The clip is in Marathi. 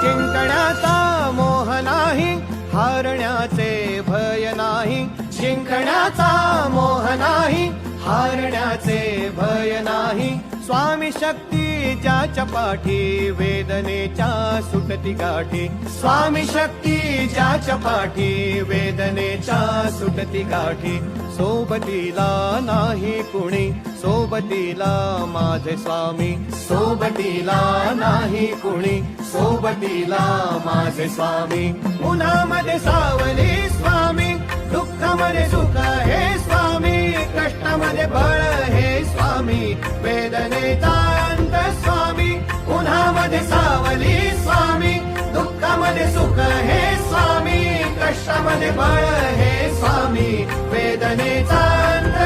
जिंकण्याचा मोह नाही, हारण्याचे भय नाही. जिंकण्याचा मोह नाही, हारण्याचे भय नाही. स्वामी शक्ती ज्याच्या पाठी, वेदनेच्या सुटती गाठी. स्वामी शक्ती ज्याच्या पाठी, वेदनेच्या सुटती गाठी. सोबतीला नाही कुणी, सोबतीला माझे स्वामी. सोबतीला नाही कुणी, सोबतीला माझे स्वामी. उन्हामध्ये सावली स्वामी, दुःखामध्ये सुख हे स्वामी. कष्टामध्ये बळ हे स्वामी, वेदनेचा अंत स्वामी. उन्हामध्ये सावली स्वामी, दुःखामध्ये सुख हे स्वामी. कष्टामध्ये बळ हे स्वामी, वेदनेचा अंत